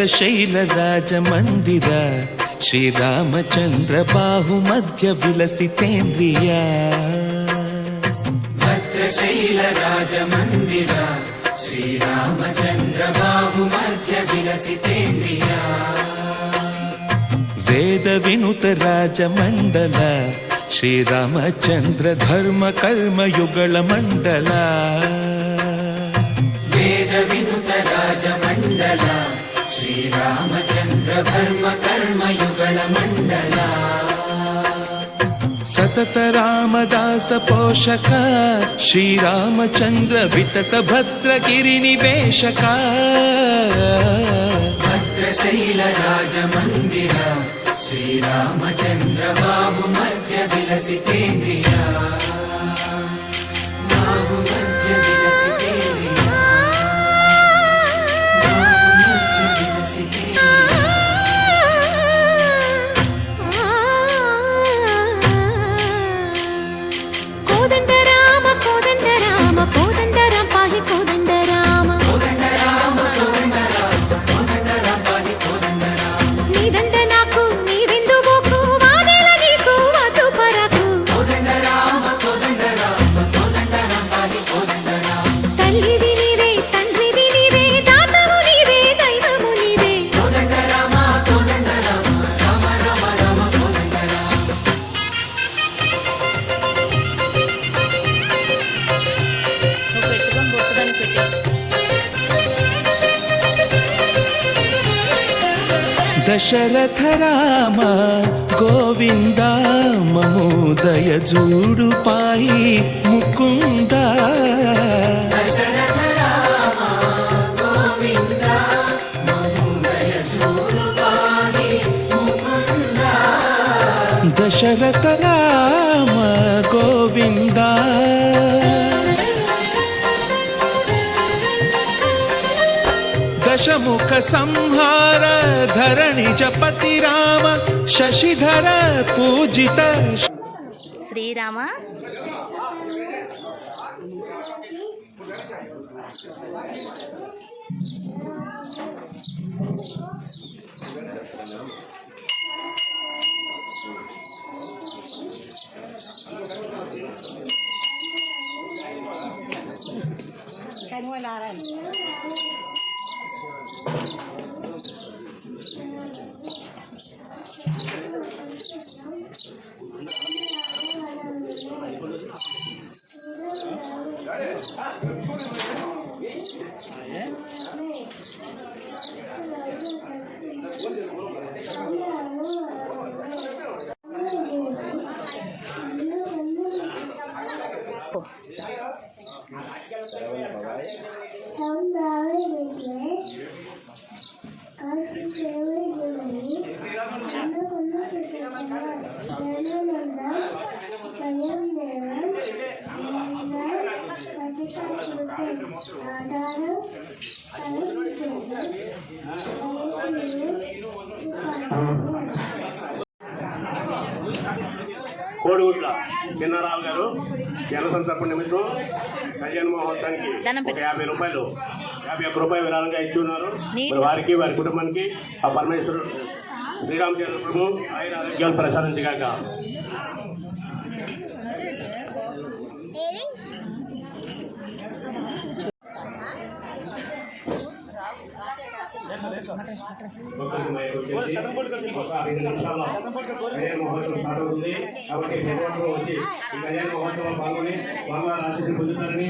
భద్రశైల రాజమందిర శ్రీరామచంద్ర బాహుమధ్య విలసితేంద్రియ భద్రశైల రాజమందిర శ్రీరామచంద్ర బాహుమధ్య విలసితేంద్రియ వేద వినుత రాజమండల శ్రీరామచంద్ర ధర్మ కర్మ యుగళ మండల వేద వినుత రాజమండల శ్రీరామచంద్ర ధర్మ కర్మ యుగళ మండల సతత రామదాస పోషక శ్రీరామచంద్ర వితత భద్రగిరి నివేశక భద్రశైల రాజమందిర శ్రీరామచంద్ర బాహుమధ్య విలసితేంద్రియ బాహుమధ్య విలసితేంద్రియ బాహుమధ్య విలసితేంద్రియ కోదండ రామ కోదండ రామ కోదండ రామ పాహి కోదండ రామ కోదండ రామ కోదండ రామ కోదండ రామ పాహి కోదండ రామ నీదండ నాకు నీవెందు బోకు వాదేల నీకు వద్దు పరకు కోదండ రామ కోదండ రామ కోదండ రామ పాహి కోదండ రామ తల్లివి నీవే తండ్రివి నీవే దాతవు నీవే దైవము నీవే కోదండ రామ కోదండ రామ రామ రామ రామ కోదండ రామ దశరథ రామ గోవింద మమోదయ జూడు పాయి ముకుంద దశరథ రామ గోవింద మముదయ చూడు పాహి ముకుంద దశరథ రామ గోవింద దశముఖ సంహార ధరణి జపతి రామ శశిధర పూజిత శ్రీరామ కోడిగుడ్ల చిన్నారావు గారు జనసంఘ తరపు నిమిత్తం కళ్యాణ మహోత్సవానికి ఒక 50 రూపాయలు 51 రూపాయలు విరాళంగా ఇచ్చి ఉన్నారు. వారికి వారి కుటుంబానికి ఆ పరమేశ్వరుడు శ్రీరామచంద్ర ప్రభు ఆయన ఆరోగ్యాలు ప్రసాదించగాక. కాబట్టి వచ్చి ఈ కళ్యాణ మహోత్సవం పాల్గొని స్వామివారి ఆశీస్సులు పొందుతారని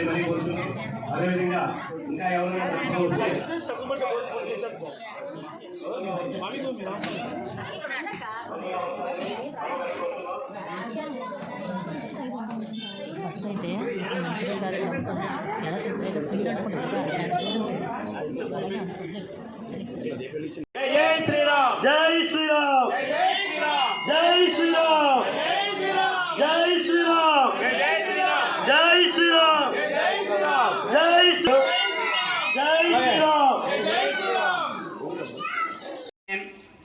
మరీ కోరుతున్నాం. అదేవిధంగా ఇంకా ఎవరైనా వస్తే ఫస్ట్ అయితే అసలు మంచిగా కాదు నమ్ముతుంది ఎలా తెలుసు పిల్లలు అనుకుంటుంది అలాగే ఉంటుంది జై శ్రీరామ్ జై శ్రీరామ్ జై శ్రీరామ్ జై శ్రీరామ్ జై శ్రీరామ్ జై శ్రీరామ్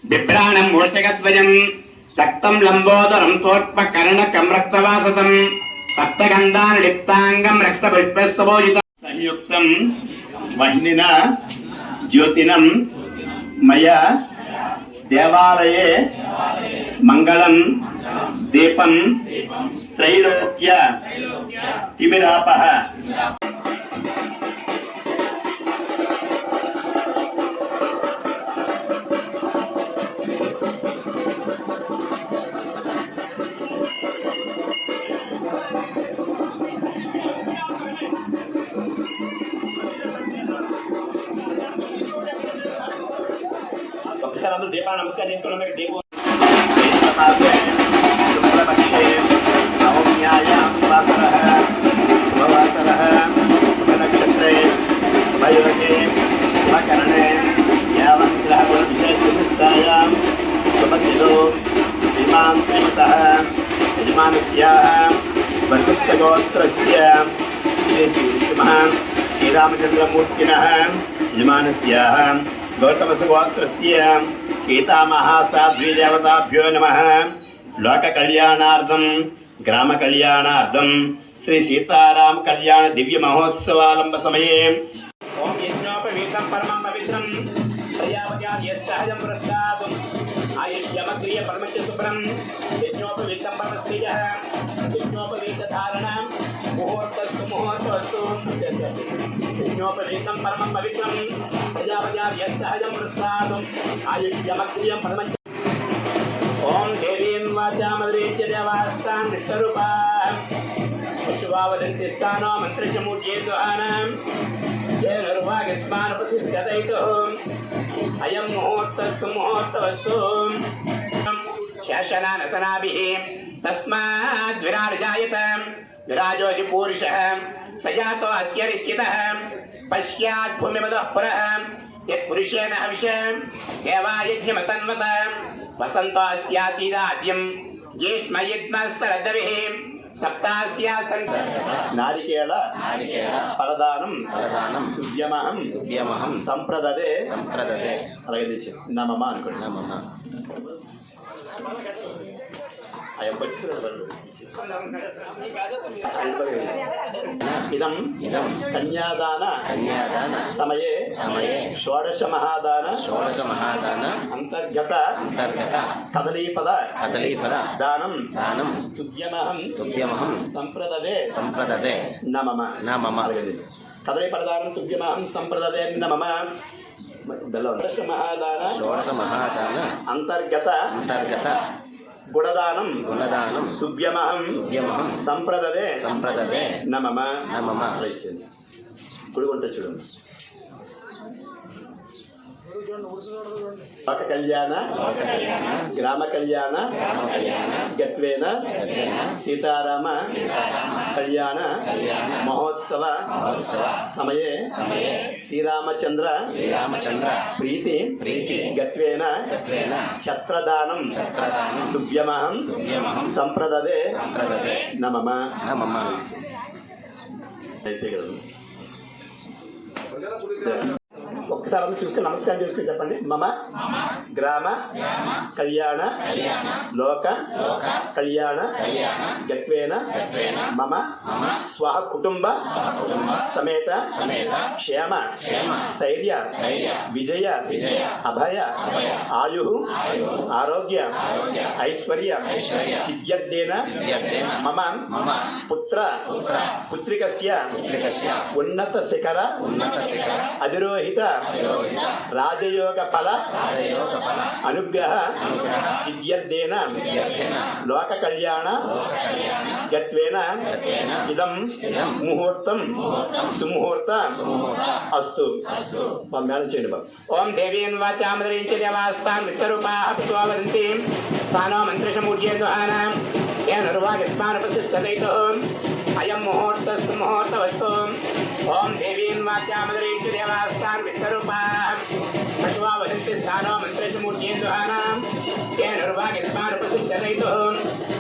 బిభ్రాణం మూషకద్వయం రక్తం లంబోదరం తోత్పకర్ణకం రక్తవాసతం సప్తగంధాన్ లిప్తాంగం రక్తపుష్పస్తభోజితం సంయుక్తం వహ్నిన జ్యోతినం మయా దేవాలయే మంగళం దీపం త్రైలోక్య తిమిరాపః. ఒకసారి అందరూ దీపాన్ని నమస్కారం చేసుకున్నాం. మీకు దీపం శుక్లపక్షే నవమ్యాయాం వాసరః శుభవాసరః శుభనక్షత్రే శుభయోగే శుభకరణే యావన్ గ్రహవిశేషనిష్టాయాం శుభతిథో ఇమాం త్రిమతః యజమానస్యాః వశిష్ఠగోత్రస్య శ్రీ శ్రీరామచంద్రమూర్తినः యజమానస్యాः గౌతమసుగోత్రస్య సీతామహాసాధ్వీదేవతాభ్యో నమః. లోక కళ్యాణార్థం గ్రామ కళ్యాణార్థం శ్రీ సీతారామ కళ్యాణ దివ్య మహోత్సవాలంబ సమయే ఓం యజ్ఞోపవీతం పరమం పవిత్రం ప్రజాపత్యాహయం పురస్కారం ఆయుష్యమగ్రియ పరమస్య శుభ్రం యజ్ఞోపవీతం పరమస్య యజ్ఞోపవీత ధారణ ముహూర్తస్తు ముహూర్తస్తు యజ్ఞోపవీతం పరమం పవిత్రం ప్రజాపత్యాహయం పురస్కారం ఆయుష్యమగ్రియం పరమస్య. ఓం దేవీం వాచామద్రీత్య దేవాస్తాన్ విశ్వరూపా పశువావదంతి స్థానో మంత్రచమూర్యేతుహానాం येन रुवागस्मानप्रतिष्ठतैतुः अयं मुहूर्तस्तु मुहूर्तवस्तु शासनानसनाभिः तस्माद्विराड् जायत विराजोऽसि पूरुषः स जातो अस्य ऋष्यतः पश्यात् भूमिमदः पुरः यत्पुरुषेण हविषं देवायज्ञमतन्वत वसन्तो अस्यासीदाद्यं ज्येष्ठमयज्ञस्तरद्दविः సప్తాస్యాసన్ నారికేళ ఫలదానం తుభ్యమహం సంప్రదదే అలాగే తెచ్చి నమమ అనుకోండి. అయ్యం పట్టుకున్నాడు. ఇదం కన్యాదాన సమయే షోడశ మహాదాన అంతర్గత కదలీపద దానం తుభ్యమహం సంప్రదదే నమమ. కదలీపరదానం తుభ్యమహం సంప్రదదే నమమ. షోడశ మహాదాన అంతర్గత గుణదానం తుభ్యమహం సంప్రదదే నమమ. గుడిగుంట చూడండి. లోక కళ్యాణ గ్రామ కళ్యాణ గత్వేన సీతారామ కళ్యాణ మహోత్సవ సమయే శ్రీరామచంద్ర ప్రీతి గత్వేన ఛత్రదానం తుభ్యమహం సంప్రదదే నమమ. ఒక్కసారి అందరూ చూసుకుని నమస్కారం చేసుకుని చెప్పండి. మమ గ్రామ కళ్యాణ లోక కళ్యాణ గత్వేన మమ స్వహ కుటుంబ సమేత క్షేమ స్థైర్య విజయ అభయ ఆయు ఆరోగ్య ఐశ్వర్య సిద్ధ్యర్థేన మమ పుత్ర పుత్రికస్య ఉన్నత శిఖర అధిరోహిత రాజయోగ ఫల అనుగ్రహ సిద్ధ్యర్థేన లోక కళ్యాణ గత్వేన ఇదం ముహూర్తం సుముహూర్త అస్తు. మేడం చేయండి బాబు. ఓం దేవీన్ వాచామద్రీంచ దేవాస్తాన్ విశ్వరూపాః వదంతి స్థానో మంత్రశమూర్యేతుహానాం येन रुवागस्मानप्रतिष्ठतैतुः अयं मुहूर्तस्तु मुहूर्तवस्तु. ओम देवीं वाचामद्रींच देवास्तान् विश्वरूपाः पशुवा वदन्ति स्थानो मन्त्रेषमूर्त्येन्दुहानां येन रुवागस्मानप्रतिष्ठतैतुः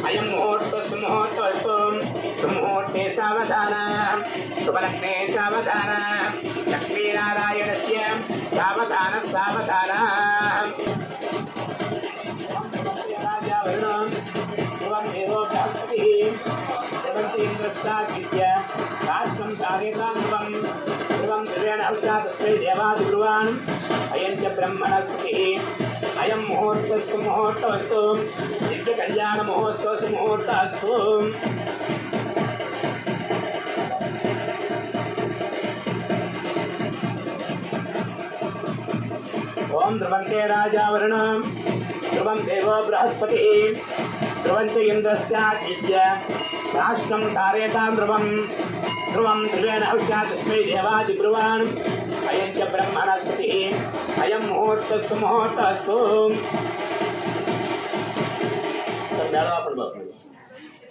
अयं मुहूर्तस्तु मुहूर्तवस्तु. सुमुहूर्ते सावधानः शुभलग्ने सावधानः लक्ष्मीनारायणस्य सावधानः सावधानः. राष्ट्रं कार्यतान्वं सर्वं दिव्येण औषधस्मै देवादिब्रुवान् अयं च ब्रह्मणस्पतिः ముహూర్తస్సు ముహూర్తమస్తు దివ్య కళ్యాణ మహోత్సవ ముహూర్తస్తు. ఓం ధ్రువంతే రాజావరుణం ధ్రువం దేవో బృహస్పతి ధ్రువంచ ఇంద్రస్యాదిత్య రాష్ట్రం ధారయతాం ధ్రువం ధ్రువం ధ్రువేణ హవిషా తస్మై దేవాది బ్రువాన్ అయం చ బ్రహ్మణస్పతి అయం ముహూర్తస్సు ముహూర్తస్తు.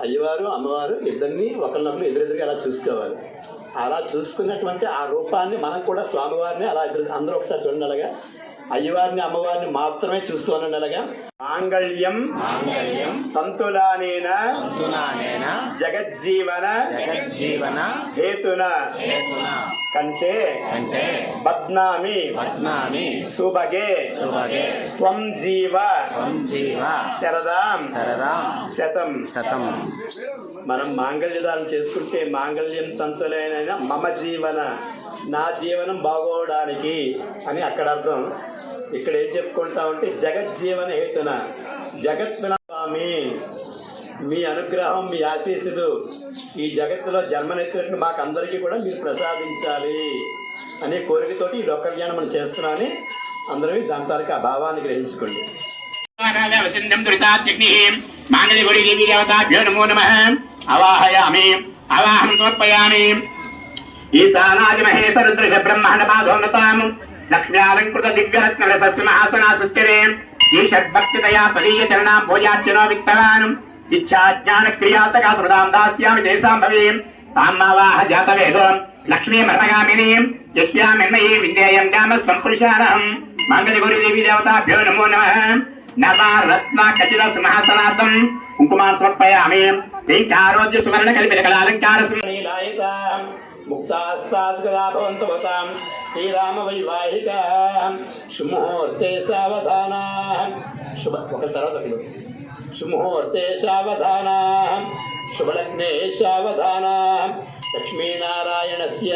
అయ్యవారు అమ్మవారు ఇద్దరిని ఒకరినొకరు ఎదురెదురుగా అలా చూసుకోవాలి. అలా చూసుకున్నటువంటి ఆ రూపాన్ని మనం కూడా స్వామివారిని అలా అందరూ ఒకసారి చూడండి. అలాగా అయ్యవారిని అమ్మవారిని మాత్రమే చూసుకోవాలని. అలాగా మాంగళ్యం తంతులానేన జగజ్జీవన హేతున కంటే బద్నామి సుభగే త్వం జీవ శరదాం శతం. మనం మాంగళ్యదానం చేసుకుంటే మాంగళ్యం తంతులైన మమ జీవన నా జీవనం బాగోవడానికి అని అక్కడ అర్థం. ఇక్కడ ఏం చెప్పుకుంటామంటే జగజ్జీవన హేతున జగత్తున స్వామి మీ అనుగ్రహం మీ ఆశీస్సులు ఈ జగత్తులో జన్మనెత్తినట్టు మాకందరికీ కూడా మీరు ప్రసాదించాలి అనే కోరికతోటి ఈ లోక కళ్యాణం మనం చేస్తున్నామని అందరూ దాని తారీఖు ఆ భావాన్ని గ్రహించుకోండి. అవాహయామి అవాహం సమర్పయామి. ఈశానాది మహేశ రుద్ర బ్రహ్మాండ పాదోన్నతాం లక్ష్మ్యాలంకృత దివ్యరత్న సస్యమహాసనా సుస్థిరే ఈషద్భక్తితయా తదీయ చరణాం భోజార్చనో విత్తవాన్ ఇచ్ఛా జ్ఞాన క్రియాతకా సుమదాం దాస్యామి దేశాం భవేం తామ్మావాహ జాతవేదో లక్ష్మీ మరణగామినీం యస్యామిన్నయే విద్యేయం గామస్వం పురుషాణం. మంగళగౌరీ దేవీ దేవతాభ్యో నమో నమః. నవరత్న ఖచ్చిత సింహాసనార్థం కుంకుమాన్ సమర్పయామి. శ్రీకారోజ్య సువర్ణ కల్పిత కళాలంకార సుమనీలాయత ముక్తాస్తాస్కదాభవంతవతాం శ్రీరామ వైవాహిక శుముహూర్తే సావధాన ఒక తర్వాత శుముహూర్తే సావధాన శుభలగ్నే సావధాన లక్ష్మీనారాయణస్య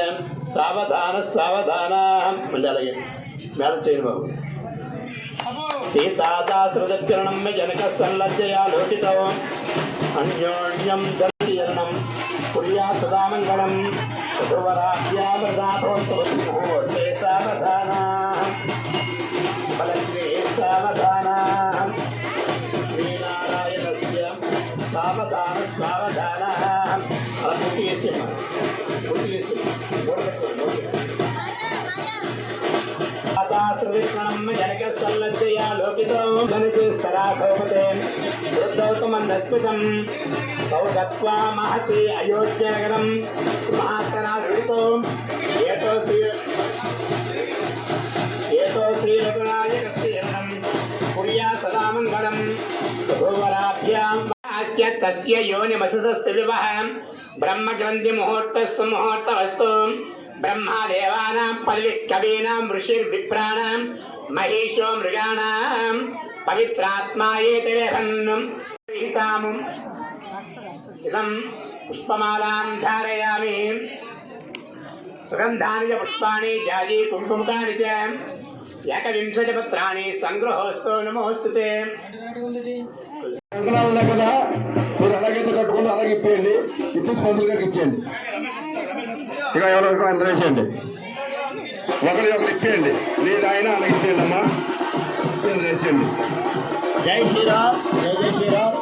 సావధాన. మళ్ళీ అలాగే మేడం చేయను బాబు. సీతాదాసృదచరణం జనక సంలజ్జయా లోకితో అన్యోన్యం దర్శనం కుర్యా సదా మంగళం. ముహూర్తే సావధాన బలగ్నే సావధాన శ్రీనారాయణస్య సావధాన. అలా పూర్తి చేసేమ్మా జనక సల్లజ్జయా లోకితో ధనుజేశ్వరాధోపతే వృద్ధౌతమన్నస్మితం సౌగత్వా మహతి అయోధ్యనగరం మహాతరాధృతో ఏతో శ్రీరఘునాయకస్యం కుర్యా సదా మంగళం. భూవరాభ్యాం తస్య యోనిమసదస్తు వివహ బ్రహ్మగ్రంథి ముహూర్తస్సు ముహూర్తవస్తు. బ్రహ్మదేవానాం పదవి కవీనాం ఋషిర్విప్రాణాం మహేషో మృగాణాం పవిత్రాత్మాయేతేహం ఇదం పుష్పమాలాం ధారయామి. సుగంధాని చ పుష్పాణి జాజీ కుంకుమకాని చ 21 పత్రాన్ని సంగ్రహోస్తు నమోస్తుతే. ఉన్నాయి కదా మీరు అలాగైతే కట్టుకుంటే అలాగే ఇప్పేయండి. ఇప్పించి పంపులుగా ఇచ్చేయండి. ఇక ఎవరికి అందరూ వేసేయండి. ఒకరి ఇప్పేయండి. మీరు ఆయన అలా ఇప్పేయండి అమ్మా. వేసేయండి. జై శ్రీరామ్ జై జై శ్రీరామ్.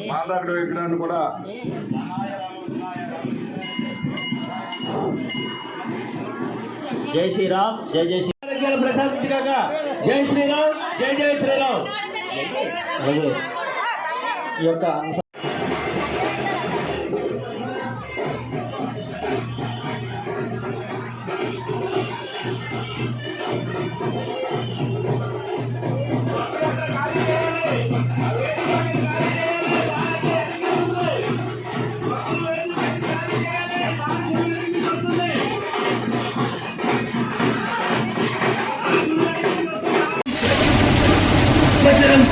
మాతాడు విగ్రహాన్ని కూడా జై శ్రీరామ్ జై జై శ్రీరామ్. ప్రశాంతి కాక జై శ్రీరామ్ జై జై శ్రీరామ్. ఈ యొక్క बजरंग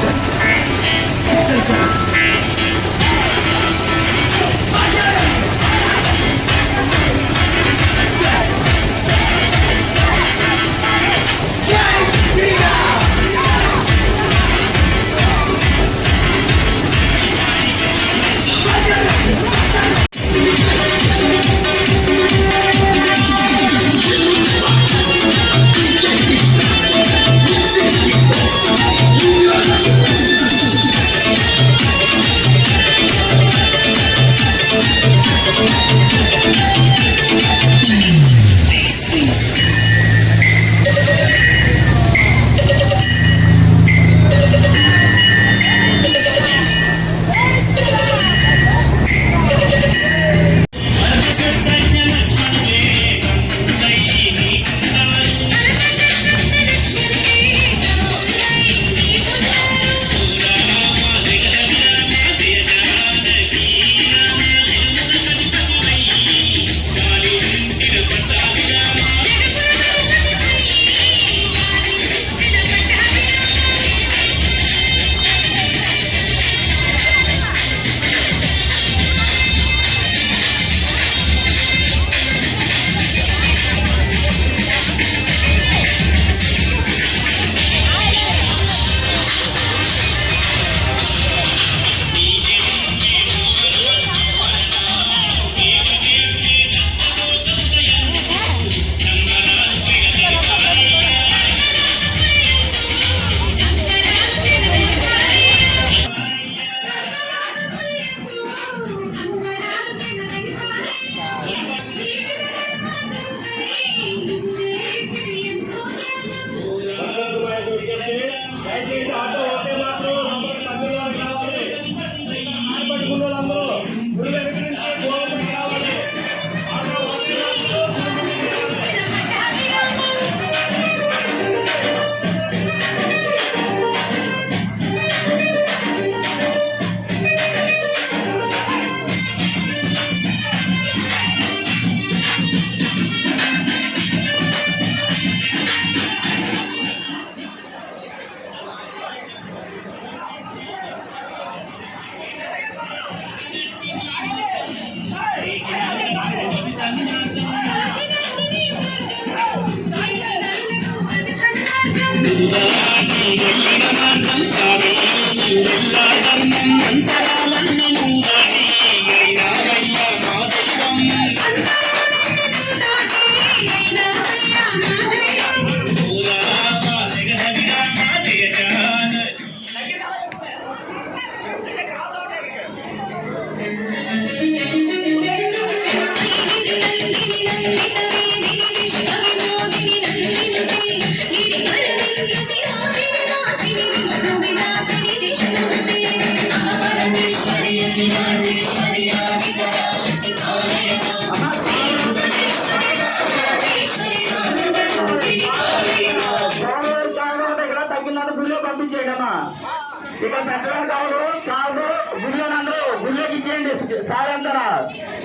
ఇక పెద్దవారు కాదు కాదు గుళ్ళోనందరూ గుళ్ళోకి ఇచ్చేయండి సార్ అంటారా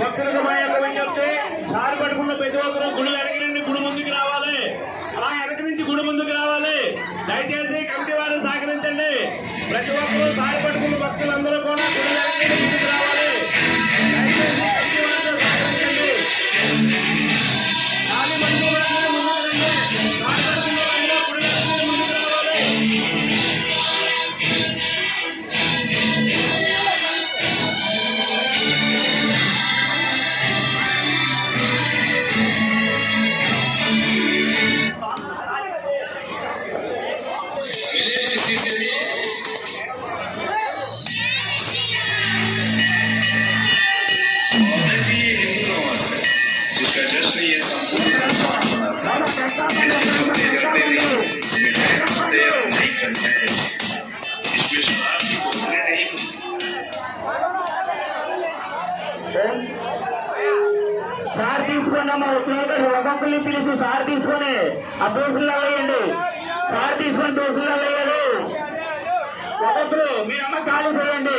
ఒక్కరికి చెప్తే సార్ పట్టుకున్న ప్రతి ఒక్కరు గుడి వెనక నుండి గుడి ముందుకు రావాలి, అలా వెనక నుంచి గుడి ముందుకు రావాలి. దయచేసి కమిటీ వారు సహకరించండి. ప్రతి ఒక్కరు సార్ పట్టుకున్న భక్తులందరూ కూడా గుడి వెనక నుండి ముందుకు రావాలి. దయచేసి కమిటీ వారు సహకరించండి. ఖాళీ మంది కూడా ముందుకు రండి. సార్ పట్టుకున్న వాళ్ళు గుడి వెనక నుండి ముందుకు రావాలి. जिसका जश्न ये संपूर्ण नहीं करते हैं, इस विश्वास को पूरे नहीं సార్ తీసుకోండి అమ్మా, వచ్చిన ఒక్కొక్కరిని పిలిచి సార్ తీసుకొని ఆ దోసుల్లో వేయండి. సార్ తీసుకొని దోసుల్లో వేయాలి. ఒక్కొక్కరు మీరమ్మ ఖాళీ చేయండి,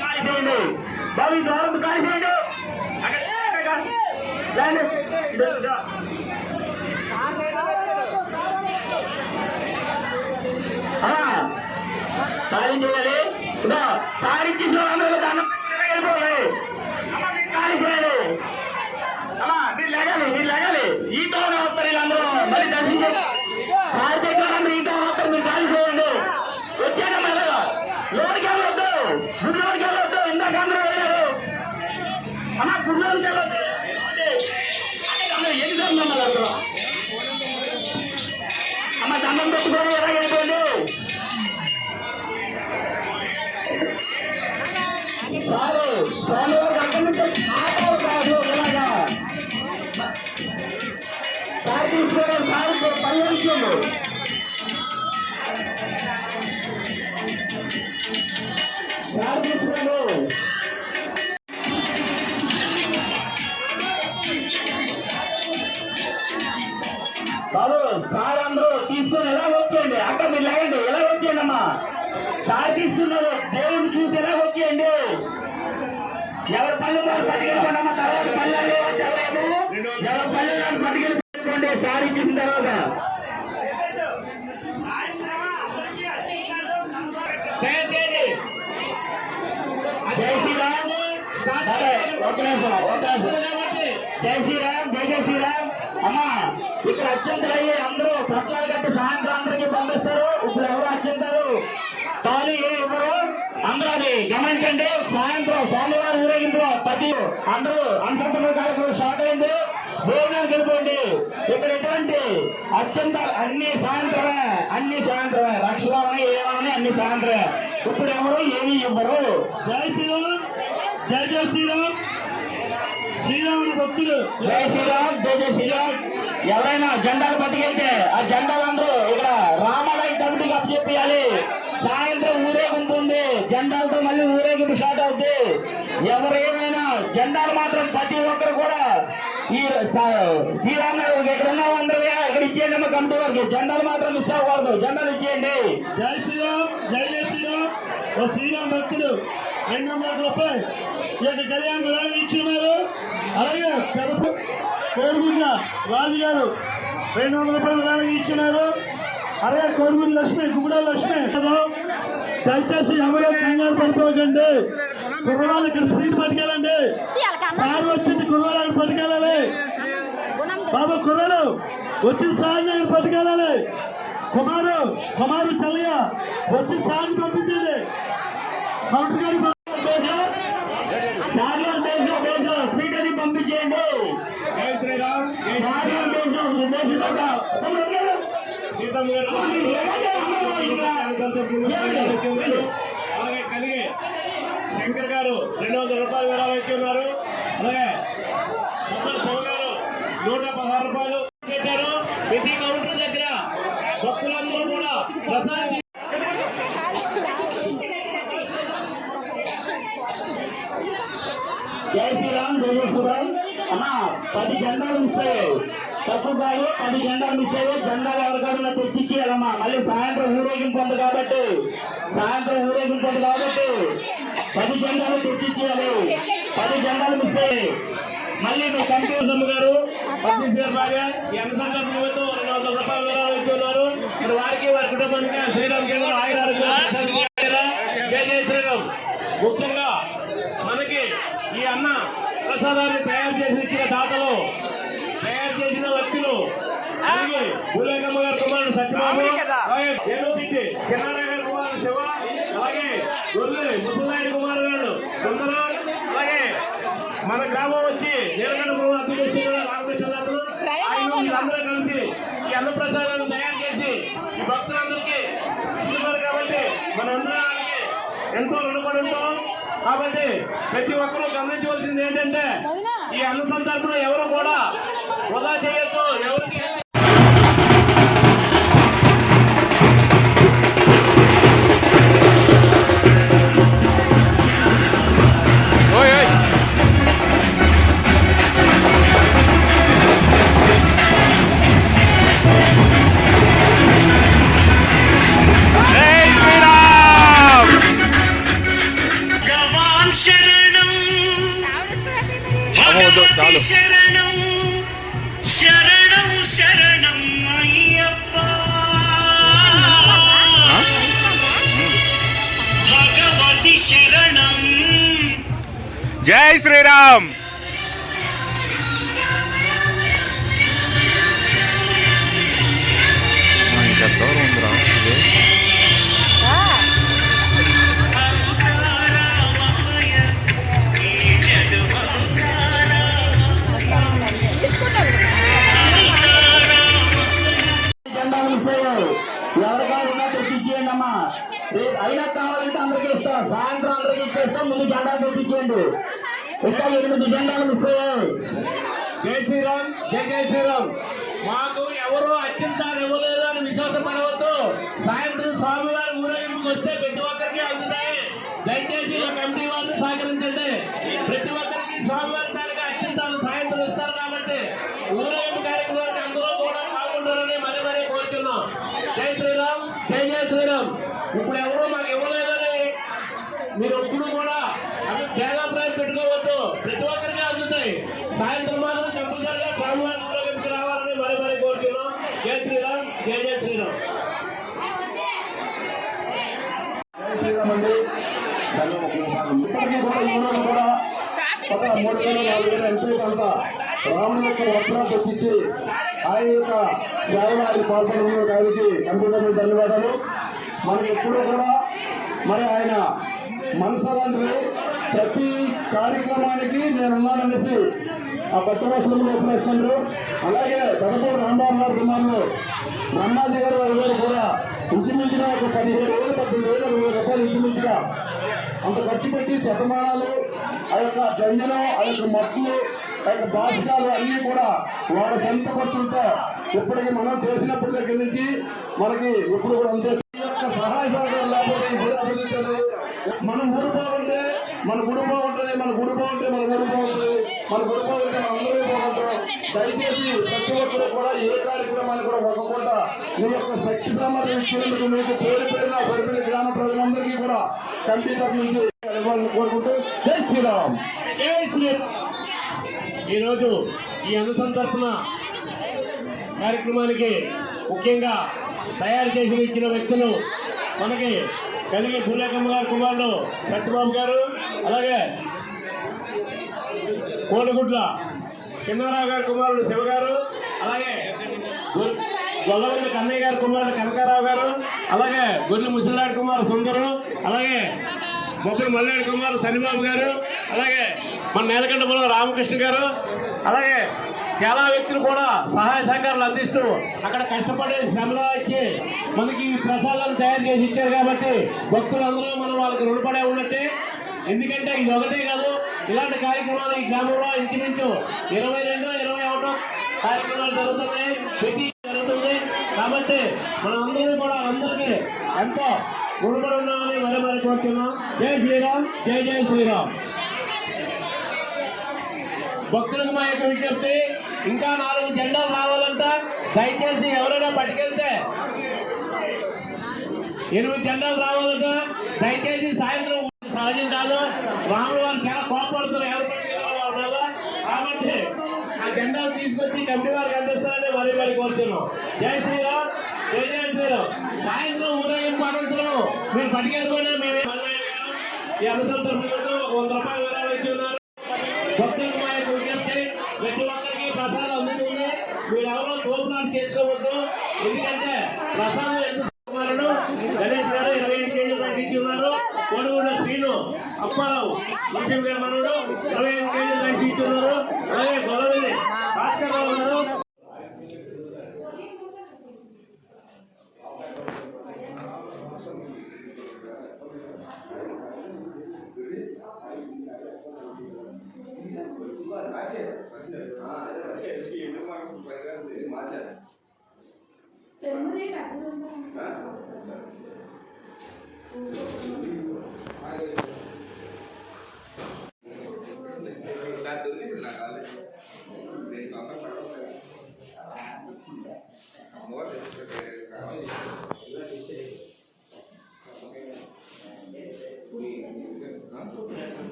ఖాళీ చేయండి బాబు, ఈ దూరం ఖాళీ చేయండి. ఖాళీ చేయాలి. ఇదో సార్ ఇచ్చిన అందరూ దాన్ని వెళ్ళిపోవాలి. ఖాళీ చేయాలి. మీరు లేగాలి. ఈ టౌన్ వస్తారు వీళ్ళందరూ మళ్ళీ దర్శించారు. సార్ దగ్గర అందరూ ఈ టౌన్ వస్తారు. మీరు ఖాళీ చేయండి. వచ్చానమ్మా లోనికి వెళ్ళొద్దు, గుడిలోనికి వెళ్ళొద్దు. ఇందాక అందరూ వెళ్ళారు అమ్మా, గుడిలోనికి వెళ్ళొద్దు. ఎన్నిసార్లు అమ్మా అక్కడ అమ్మ దండం పెట్టుకొని ఎలా వెళ్ళిపోండి. సారు స్వామి వారికి అక్కడి నుంచి ఆటలు కాదు ఇలాగా సార్ తీసుకోవడం సార్ పని విషయంలో సార్ తీసుకోండి. బాబు సార్ అందరూ తీసుకొని ఎలా వచ్చేయండి. అక్కడ మీరు లేకండి, ఎలా వచ్చేయండి అమ్మా. సార్ తీసుకున్నారు దేవుడిని చూసి ఎలా వచ్చేయండి. ఎవరి పళ్ళు వాళ్ళు పట్టుకెళ్ళిపోండి అమ్మా. తర్వాత పళ్ళు ఎవరి పళ్ళు వాళ్ళు పట్టుకెళ్ళిపోండి సార్ ఇచ్చిన తర్వాత. జై శ్రీరామ్. ఒక నిమిషం. జై శ్రీరామ్, జై శ్రీరామ్. అమ్మా ఇక్కడ అత్యంతలు అయ్యి అందరూ ప్రశ్నలు కట్టి సాయంత్రం అందరికీ పంపిస్తారు. ఇప్పుడు ఎవరు అత్యంతారు తాను ఎవరు అందరూ అది గమనించండి. సాయంత్రం స్వామివారి ఊరేగింపులో ప్రతి అందరూ అంతర్గత కార్యక్రమం స్టార్ట్ అయింది. భోజనానికి వెళ్ళిపోండి. ఇక్కడ ఎటువంటి అత్యంత అన్ని సాయంత్రమే రక్షణని ఏమని అన్ని సాయంత్రమే. ఇప్పుడు ఎవరు ఏమీ ఇవ్వరు. జై శ్రీరామ్, జై జై శ్రీరామ్. శ్రీరాముని భక్తులు జై శ్రీరామ్, జై జై శ్రీరామ్. ఎవరైనా జెండాలు పట్టుకెళ్తే ఆ జెండాలందరూ ఇక్కడ రామాలయ కమిటీకి అప్పచెప్పియాలి. సాయంత్రం ఊరేగింపు ఉంది, జెండాలతో మళ్ళీ ఊరేగింపు స్టార్ట్ అవుతుంది. ఎవరు ఏమైనా జెండాలు మాత్రం ప్రతి ఒక్కరు కూడా ఈ శ్రీరామ్ ఇక్కడ ఉన్న అందరూ ఇక్కడ ఇచ్చేయండి అమ్మ. కమిటీ వారికి జెండాలు మాత్రం మిస్ అవ్వకూడదు, జెండాలు ఇచ్చేయండి. జై శ్రీరామ్, జై జై శ్రీరామ్. ఓ శ్రీరామ్ భక్తుడు 200 రూపాయలు ఈ యొక్క కళ్యాణ్ విరాళం ఇచ్చిన్నారు. అలాగే కోడిగుడ్ల రాజు గారు 200 రూపాయలు విరాళం ఇచ్చినారు. అలాగే కోడిగుడ్ల లక్ష్మి, గుమ్మడ లక్ష్మి. దయచేసి ఎవరో కంగారు పడిపోకండి. కుర్రవాళ్ళు ఇక్కడ స్పీడ్ పట్టుకెళ్ళండి. సార్ వచ్చింది కుర్రవాళ్ళకి పట్టుకెళ్ళాలి. బాబు కుర్రలు వచ్చిన సార్ దగ్గర పట్టుకెళ్ళాలి. కుమారు చల్లయ్య వచ్చి సార్ పంపించండి. కౌంటర్ గారి స్పీడ్ అని పంపించేయండి. అలాగే కలిగి శంకర్ గారు 200 రూపాయలు విరాళం ఇచ్చి ఉన్నారు. అలాగే శివ గారు 116 రూపాయలు పెట్టారు. ప్రతి కౌంటర్ దగ్గర భక్తులందరూ కూడా ప్రసాదం జై శ్రీరామ్ జై శ్రీరామ్ అన్న 10 జెండాలు మిస్ అయ్యాయి. తప్పు కాదు, 10 జెండాలు మిస్ అయ్యాయి. జెండాలు ఎవరికైనా తెచ్చిచ్చేయాలమ్మా. మళ్ళీ సాయంత్రం ఊరేగింపు ఉంది కాబట్టి 10 జెండాలు తెచ్చిచ్చేయాలి. 10 జెండాలు మిస్ అయ్యాయి. మళ్ళీ మీ కంప్యూటర్ గారు పద్మశ్రీ బాగా ఎంత నిమిత్తం 200 రూపాయలు విరాళం ఇస్తున్నారు. మరి వారికి వారి కుటుంబానికి శ్రీరామ్ కేంద్రం ఆయురారోగ్యం జై జై శ్రీరామ్. ముఖ్యంగా మనకి ఈ అన్న ప్రసాదాన్ని తయారు చేసి ఇచ్చిన దాతలు, తయారు చేసిన వ్యక్తులు భూలేకమ్మ గారి కుమారుడు సత్యబాబు, అలాగే ఏనుగుపిట్టి కిన్నారా గారి కుమారుడు శివ, అలాగే గొర్రె ముసలాయుడు కుమారు గారు సుందర, అలాగే మన గ్రామం వచ్చి నీలకంఠపురం అధ్యక్షుడు రామకృష్ణ దాతలు, ఆయన వీళ్ళందరూ కలిసి ఈ అన్న ప్రసాదాన్ని తయారు చేసి ఈ భక్తులందరికీ ఇస్తున్నారు. కాబట్టి మనందరానికి ఎంతో రుణపడి ఉంటాం. కాబట్టి ప్రతి ఒక్కరూ గమనించవలసింది ఏంటంటే ఈ అన్న సందర్భంలో ఎవరు కూడా వృధా చేయొద్దు. ఎవరికి శరణం శరణం శరణం అయ్యప్ప భగవతి శరణం. జై శ్రీరామ్. ఎవరికైనా తెచ్చిచ్చేయండి అమ్మా. అయినా కావాలంటే అందరికీ ఇస్తాం. సాయంత్రం అందరికీ ఇచ్చేస్తాం. ముందు జెండాలు తెచ్చిచ్చేయండి. ఇంకా 8 జెండాలు మిస్ అయ్యాయి. జై శ్రీరామ్ జై జై శ్రీరామ్. మాకు ఎవరో అత్యంతాలు ఇవ్వలేదు అని విశ్వాసపడవద్దు. సాయంత్రం స్వామివారి ఊరేగింపుకి వస్తే ప్రతి ఒక్కరికి అందుతాయి. దయచేసి కమిటీ వాళ్ళు సహకరించండి. ప్రతి ఒక్కరికి స్వామివారి తాలూకా అత్యంతాలు సాయంత్రం ఇస్తారు. కాబట్టి ఊరేగింపు కార్యక్రమానికి అందరూ కూడా పాల్గొంటారని మరీ మరీ కోరుతున్నాం. జై శ్రీరామ్ జై జై శ్రీరామ్. ఇప్పుడు ఎవరో మాకు ఇవ్వలేదని మీరు ఎప్పుడు కూడా అది త్యాగాభిప్రాయం పెట్టుకోవద్దు. ప్రతి ఒక్కరికి అందుతాయి. సాయంత్రం మాత్రం కంపల్సరిగా స్వామివారి ఊరేగింపుకి రావాలని మరీ మరీ కోరుతున్నాం. జై శ్రీరామ్ జై జై శ్రీరామ్. జై శ్రీరామ్ అండి. ఇప్పటికీ కూడా ఈ రోజు కూడా ఒక 3,000-4,000 ఎంపీ అంతా రాముడి యొక్క వస్త్రాలు తెచ్చిచ్చి ఆయన యొక్క సేవలు ఆయన పాల్గొనందుకు ఆయనకి కంప్యూటర్ ధన్యవాదాలు. మనకి ఎప్పుడూ కూడా మరి ఆయన మనసాలంటే ప్రతి కార్యక్రమానికి నేనున్నాననేసి ఆ పట్టణవాసులను ఉపయోగిస్తున్నారు. అలాగే పెదపూడి రాంబాబు గారి కుమారులు బ్రహ్మాజీ గారు వారు కూడా ఇంచుమించుగా ఒక 17,000-18,000 రూపాయలు ఇంచుమించుగా అంత ఖర్చు పెట్టి శతమానాలు, ఆ యొక్క జంజనం, ఆ యొక్క మట్లు, ఆ యొక్క బాసికాలు అన్నీ కూడా వాళ్ళ సొంత ఖర్చులతో ఇప్పటికి మనం చేసినప్పటి దగ్గర నుంచి మనకి ఇప్పుడు కూడా అంతే. ఈ యొక్క సహాయ సహకారం లేకపోతే మన ఊరు బాగుంటే మన గుడి బాగుంటుంది, మన గుడి బాగుంటే మన ఊరు బాగుంటుంది, మన గుడి బాగుంటే మన అందరూ బాగుంటాం. దయచేసి ప్రతి ఒక్కరు కూడా ఏ కార్యక్రమాన్ని కూడా ఒక్కకుండా మీ యొక్క శక్తి సామర్థ్యం ఇచ్చేందుకు మీకు పేరు పేరున సరిపోయిన గ్రామ ప్రజలందరికీ కూడా కమిటీ తరఫు నుంచి ఇవ్వాలని కోరుకుంటూ జై శ్రీరామ్. జై శ్రీరామ్. ఈరోజు ఈ అనుసంతర్పణ కార్యక్రమానికి ముఖ్యంగా తయారు చేసి ఇచ్చిన వ్యక్తులు మనకి కలిగి భూలేకమ్మ గారి కుమారుడు సత్యబాబు గారు, అలాగే కోడిగుడ్ల కిన్నారావు గారి కుమారుడు శివ గారు, అలాగే గొల్లవల్లి కన్నయ్య గారి కుమారుడు కనకారావు గారు, అలాగే గొర్రెల ముసలినాడు కుమారు సుందరు, అలాగే బొబ్బుల మల్లాడి కుమారు శనిబాబు గారు, అలాగే మన నేలకంఠపురం రామకృష్ణ గారు, అలాగే చాలా వ్యక్తులు కూడా సహాయ సహకారాలు అందిస్తూ అక్కడ కష్టపడి శ్రమలో వచ్చి మనకి ఈ ప్రసాదాలు తయారు చేసి ఇచ్చారు. కాబట్టి భక్తులందరూ మనం వాళ్ళకి రుణపడే ఉన్నట్టే. ఎందుకంటే ఇది ఒకటే కాదు, ఇలాంటి కార్యక్రమాలు ఈ గ్రామంలో ఇంచుమించు 22, 21 కార్యక్రమాలు జరుగుతున్నాయి, ప్రతి జరుగుతుంది. కాబట్టి మనం అందరూ కూడా అందరికీ ఎంతో రుణపడి ఉన్నామని మరి కోరుతున్నాం. జై శ్రీరామ్, జై జై శ్రీరామ్. భక్తులకు మా యొక్క విజ్ఞప్తి, ఇంకా 4 జెండాలు రావాలంట. దయచేసి ఎవరైనా పట్టుకెళ్తే 8 జెండాలు రావాలంట. దయచేసి సాయంత్రం సహజం కాదు, రాములు వారు చాలా కోపడుతున్నారు ఎవరు పట్టుకెళ్ళాలి. కాబట్టి ఆ జెండాలు తీసుకొచ్చి కమిటీ వారికి అందిస్తారని మరి కోరుతున్నాం. జై శ్రీరామ్, జై జై శ్రీరామ్. సాయంత్రం ఊరేగింపు అనంతరం మీరు పట్టుకెళ్ళిపోయినా మేమే ఈ అవసరం తరఫున 100 రూపాయలు విరాళం ఇచ్చి ఉన్నారు. భక్తులకు మా యొక్క విజ్ఞప్తి, ప్రతి ఒక్కరికి ప్రసాదం అందుతుంది. మీరు ఎవరో తోపునాడు చేసుకోవద్దు. ఎందుకంటే ప్రసాదం ఎందుకు గణేష్ గారు 25 కేజీలు తగ్గించి ఉన్నారు. కోడిగూడ శ్రీను అప్పారావు లక్ష్మీ గారి మనోడు 25 కేజీలు తగ్గించి ఉన్నారు. అలాగే గొలవెల్లి భాస్కర్ రావు ఉన్నారు.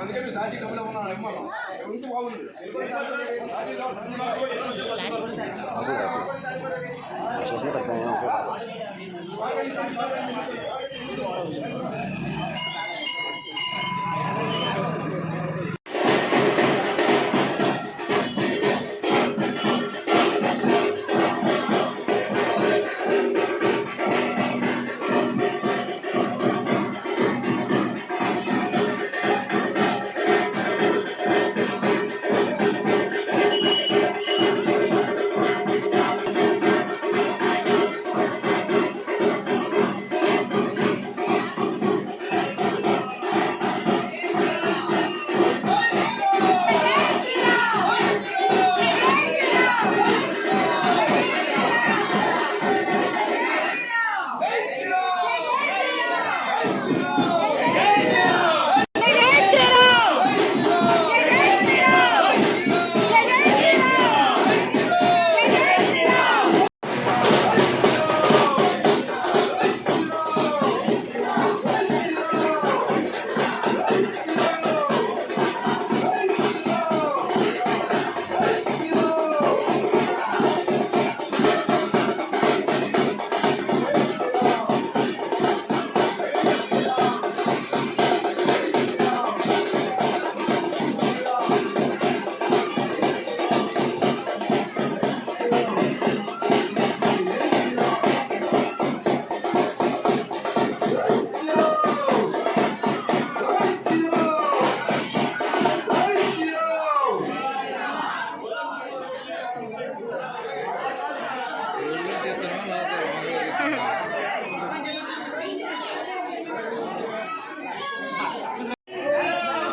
అందుకే మీ సాజీ కప్పులో ఉన్నాను ఎంత బాగుంది.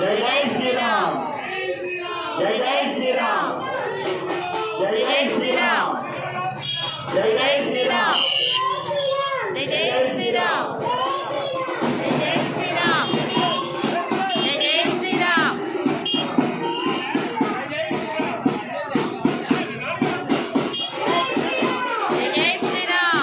జై జై శ్రీరామ్, జై జై శ్రీరామ్, జై జై శ్రీరామ్, జై జై శ్రీరామ్, జై జై శ్రీరామ్, జై జై శ్రీరామ్, జై జై శ్రీరామ్. జై జై శ్రీరామ్.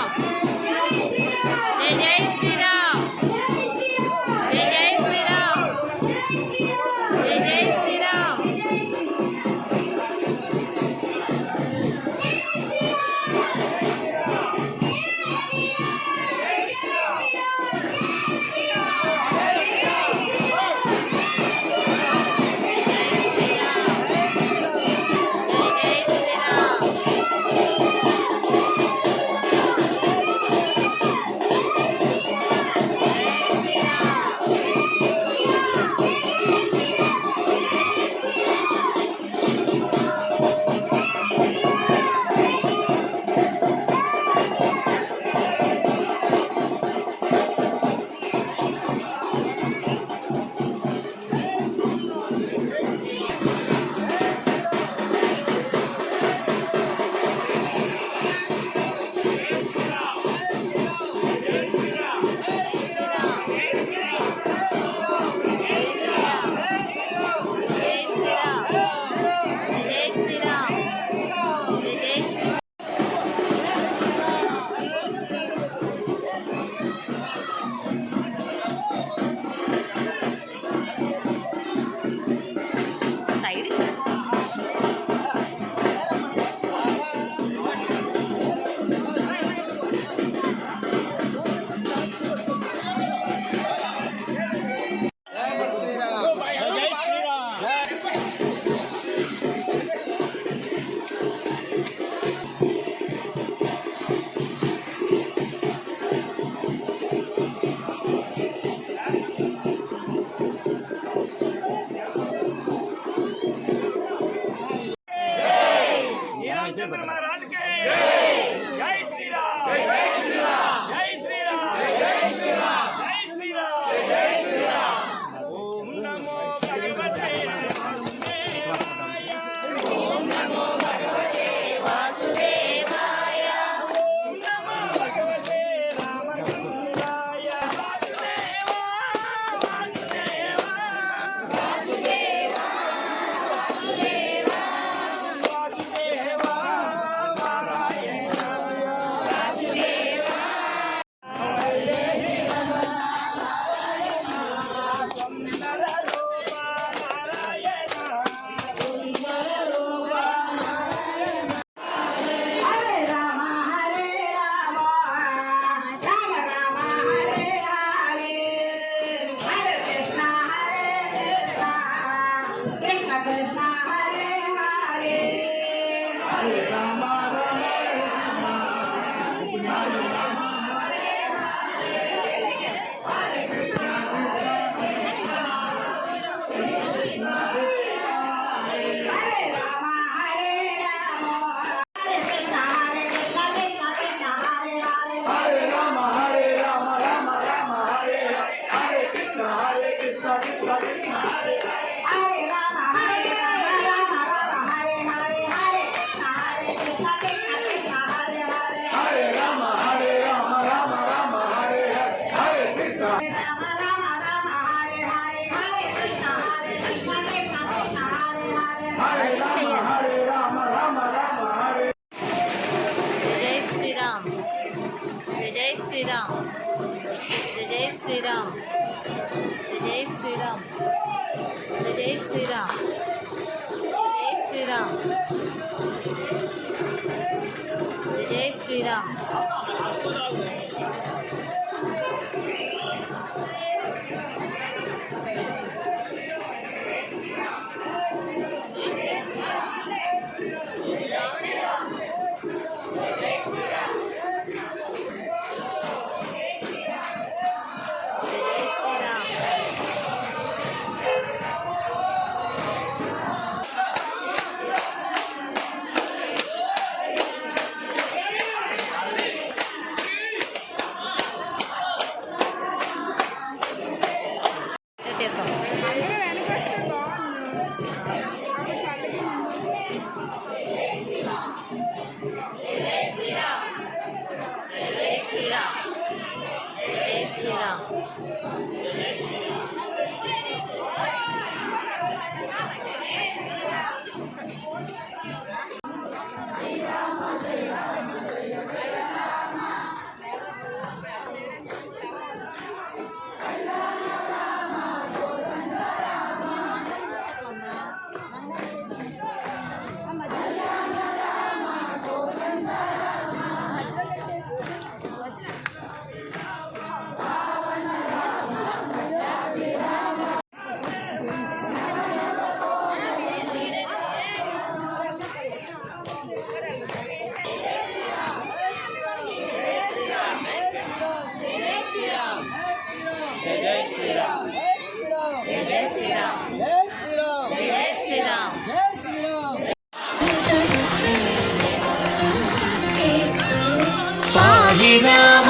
శ్రీరామ్ జై శ్రీరామ్ జై శ్రీరామ్ జై శ్రీరామ్ జై శ్రీరామ్ జై శ్రీరామ్ పాహి రామ